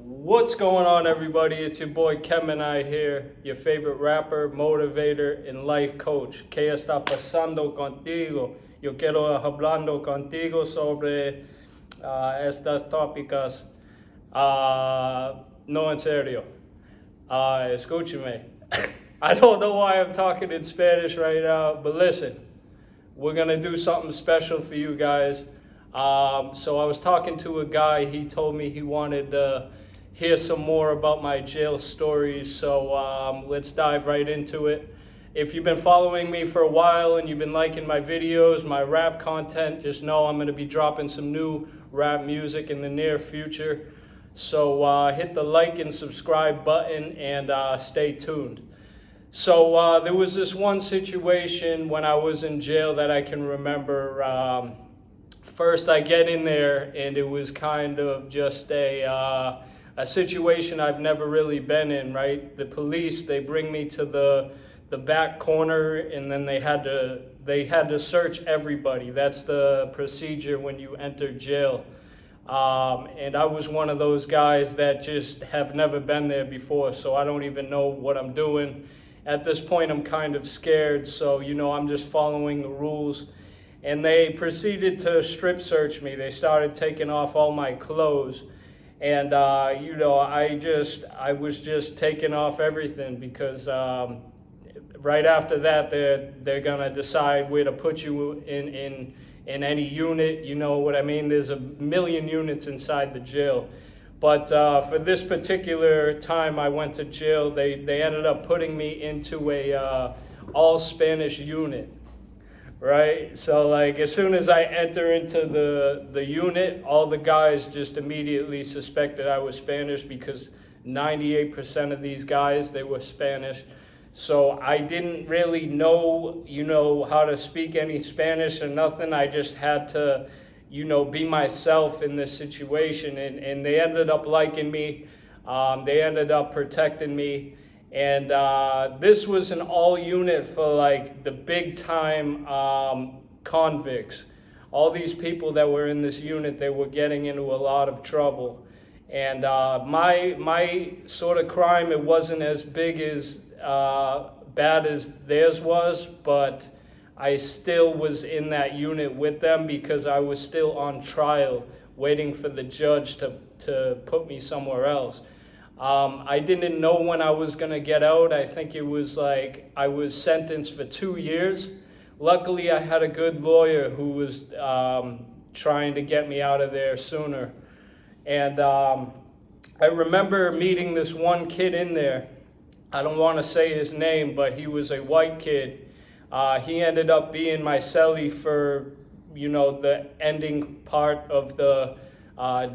What's going on, everybody? It's your boy Kemenai here, your favorite rapper, motivator, and life coach. ¿Qué está pasando contigo? Yo quiero hablando contigo sobre estas tópicas. No, en serio. Escúchame. I don't know why I'm talking in Spanish right now, but listen, we're going to do something special for you guys. So I was talking to a guy. He told me he wanted to hear some more about my jail stories. So let's dive right into it. If you've been following me for a while and you've been liking my videos, my rap content, just know I'm going to be dropping some new rap music in the near future. So hit the like and subscribe button and stay tuned. So there was this one situation when I was in jail that I can remember. First, I get in there, and it was kind of just a situation I've never really been in, right? The police, they bring me to the back corner, and then they had to search everybody. That's the procedure when you enter jail. And I was one of those guys that just have never been there before, so I don't even know what I'm doing. At this point, I'm kind of scared, so, I'm just following the rules. And they proceeded to strip search me. They started taking off all my clothes. And, I was just taking off everything because right after that, they're going to decide where to put you in any unit. You know what I mean? There's a million units inside the jail. But for this particular time I went to jail, they ended up putting me into a all Spanish unit. Right, so like as soon as I enter into the unit, all the guys just immediately suspected I was Spanish because 98% of these guys, they were Spanish. So I didn't really know, how to speak any Spanish or nothing. I just had to, be myself in this situation, and they ended up liking me. They ended up protecting me. And this was an all unit for like the big time convicts. All these people that were in this unit, they were getting into a lot of trouble. And my sort of crime, it wasn't as big as bad as theirs was, but I still was in that unit with them because I was still on trial waiting for the judge to put me somewhere else. I didn't know when I was going to get out. I think it was like I was sentenced for 2 years. Luckily, I had a good lawyer who was trying to get me out of there sooner. And I remember meeting this one kid in there. I don't want to say his name, but he was a white kid. He ended up being my cellie for, the ending part of the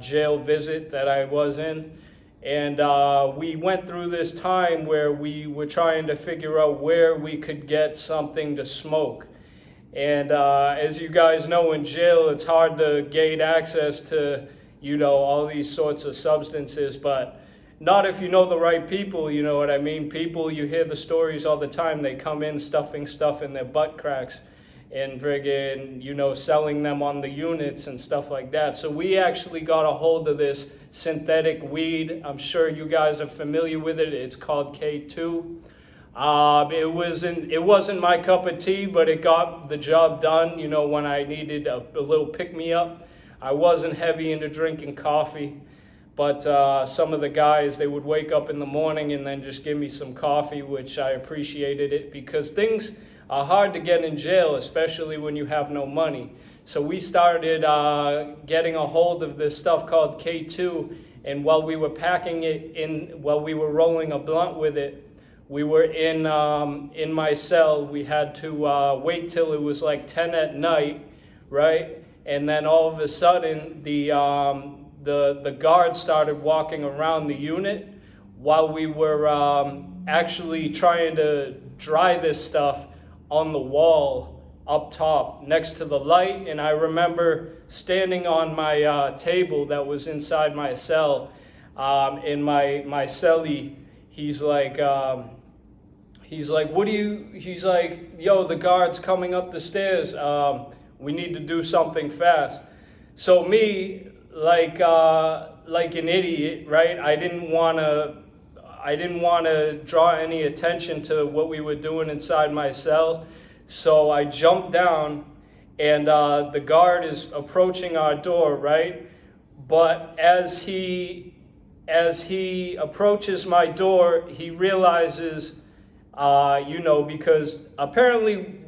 jail visit that I was in. And we went through this time where we were trying to figure out where we could get something to smoke. And as you guys know, in jail, it's hard to gain access to, all these sorts of substances, but not if you know the right people, you know what I mean? People, you hear the stories all the time. They come in stuffing stuff in their butt cracks and friggin', selling them on the units and stuff like that. So we actually got a hold of this synthetic weed. I'm sure you guys are familiar with it. It's called K2. It wasn't my cup of tea, but it got the job done, when I needed a little pick-me-up. I wasn't heavy into drinking coffee, but some of the guys, they would wake up in the morning and then just give me some coffee, which I appreciated it because things are hard to get in jail, especially when you have no money. So we started getting a hold of this stuff called K2, and while we were packing it in, while we were rolling a blunt with it, we were in my cell. We had to wait till it was like 10 at night, right? And then all of a sudden, the guards started walking around the unit while we were actually trying to dry this stuff on the wall up top next to the light. And I remember standing on my table that was inside my cell, and my cellie, he's like, yo, the guard's coming up the stairs, we need to do something fast. So me, like like an idiot, right? I didn't want to draw any attention to what we were doing inside my cell. So I jumped down, and the guard is approaching our door, right? But as he approaches my door, he realizes, because apparently,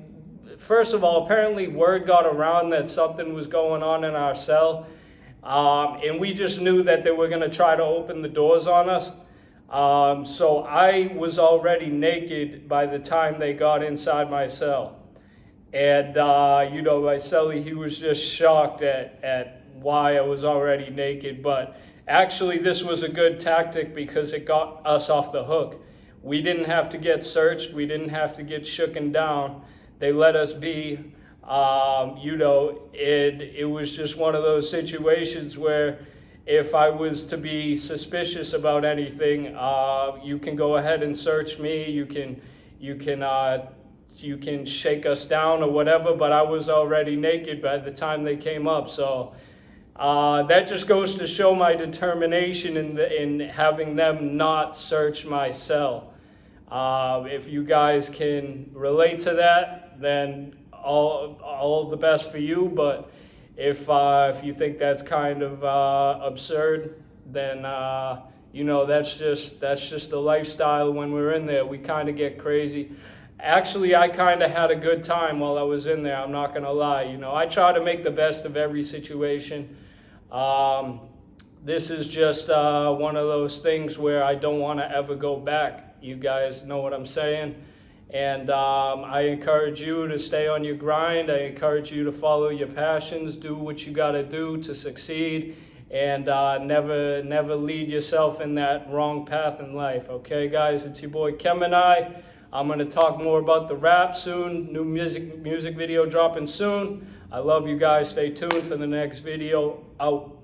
first of all, apparently word got around that something was going on in our cell. And we just knew that they were going to try to open the doors on us. So I was already naked by the time they got inside my cell. And, my cellie, he was just shocked at why I was already naked. But actually, this was a good tactic because it got us off the hook. We didn't have to get searched. We didn't have to get shooken down. They let us be. It was just one of those situations where if I was to be suspicious about anything, you can go ahead and search me. You can shake us down or whatever. But I was already naked by the time they came up. So that just goes to show my determination in having them not search my cell. If you guys can relate to that, then all the best for you. But if you think that's kind of absurd, then that's just the lifestyle. When we're in there, we kind of get crazy. Actually, I kind of had a good time while I was in there. I'm not gonna lie. I try to make the best of every situation. This is just one of those things where I don't want to ever go back. You guys know what I'm saying. And I encourage you to stay on your grind. I encourage you to follow your passions, do what you got to do to succeed, and never lead yourself in that wrong path in life. Okay, guys, it's your boy Gemini. I'm going to talk more about the rap soon. New music video dropping soon. I love you guys. Stay tuned for the next video. Out.